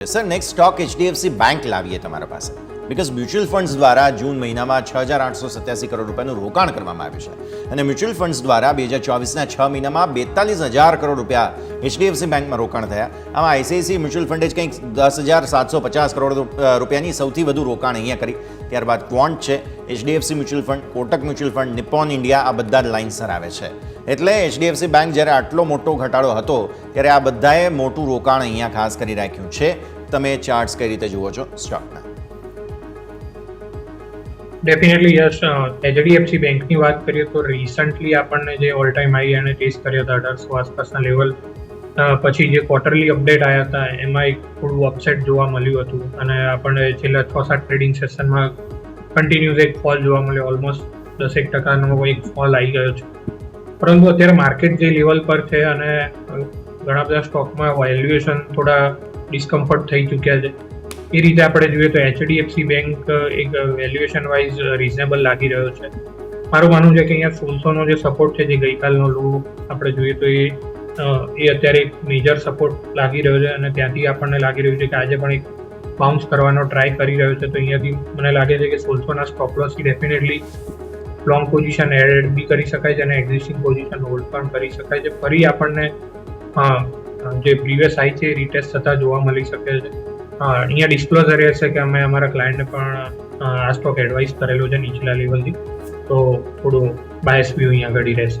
Sir next stock HDFC bank લાવીએ તમારા પાસે બિકોઝ મ્યુચ્યુઅલ ફંડ્સ દ્વારા જૂન મહિનામાં 6,887 કરોડ રૂપિયાનું રોકાણ કરવામાં આવ્યું છે અને મ્યુચ્યુઅલ ફંડ્સ દ્વારા 2024ના 6 મહિનામાં 42,000 કરોડ રૂપિયા એચડીએફસી બેંકમાં રોકાણ થયા. આમાં આઈસીઆઈસીઆઈ મ્યુચ્યુઅલ ફંડે જ કંઈક 10,750 કરોડ રૂપિયાની સૌથી વધુ રોકાણ અહીંયા કરી. ત્યારબાદ ક્વોન્ટ છે, HDFC mutual fund, Kotak mutual fund, Nippon India, આ બધા જ લાઇન્સર આવે છે. એટલે એચડીએફસી બેંક જ્યારે આટલો મોટો ઘટાડો હતો ત્યારે આ બધાએ મોટું રોકાણ અહીંયા ખાસ કરી રાખ્યું છે. તમે ચાર્ટ્સ કઈ રીતે જુઓ છો સ્ટોકના? Definitely yes. એચડીએફસી બેંકની વાત કરીએ તો રિસન્ટલી આપણને જે ઓલ ટાઈમ હાઈ અને ટેસ્ટ કર્યા હતા 1800 આસપાસના લેવલ, પછી જે ક્વાર્ટરલી અપડેટ આવ્યા હતા એમાં એક થોડું અપસેટ જોવા મળ્યું હતું અને આપણને છેલ્લા 6-7 ટ્રેડિંગ સેશનમાં કન્ટિન્યુઅસ એક ફોલ જોવા મળ્યો. ઓલમોસ્ટ 10% એક ફોલ આવી ગયો છે. પરંતુ અત્યારે માર્કેટ જે લેવલ પર છે અને ઘણા બધા સ્ટોકમાં વેલ્યુએશન થોડા ડિસ્કમ્ફર્ટ થઈ ચૂક્યા છે. એ રીતે આપણે જોઈએ તો એચડીએફસી બેંક એક વેલ્યુએશન વાઇઝ રિઝનેબલ લાગી રહ્યો છે. મારું માનવું છે કે અહીંયા 1600નો જે સપોર્ટ છે, જે ગઈકાલનો લો આપણે જોઈએ તો એ અત્યારે એક મેજર સપોર્ટ લાગી રહ્યો છે અને ત્યાંથી આપણને લાગી રહ્યું છે કે આજે પણ એક બાઉન્સ કરવાનો ટ્રાય કરી રહ્યો છે. તો અહીંયાથી મને લાગે છે કે 1600ના સ્ટોપ લોસથી ડેફિનેટલી લોંગ પોઝિશન એડ બી કરી શકાય છે અને એક્ઝિસ્ટિંગ પોઝિશન હોલ્ડ પણ કરી શકાય છે. ફરી આપણને જે પ્રીવિયસ હાઈ છે એ રીટેસ્ટ થતાં જોવા મળી શકે છે. અહીંયા ડિસ્ક્લોઝર રહેશે કે અમે અમારા ક્લાયન્ટને પણ આ સ્ટોક એડવાઇસ કરેલો છે નીચલા લેવલથી, તો થોડું બાયસ વ્યૂ અહીંયા ઘડી રહેશે.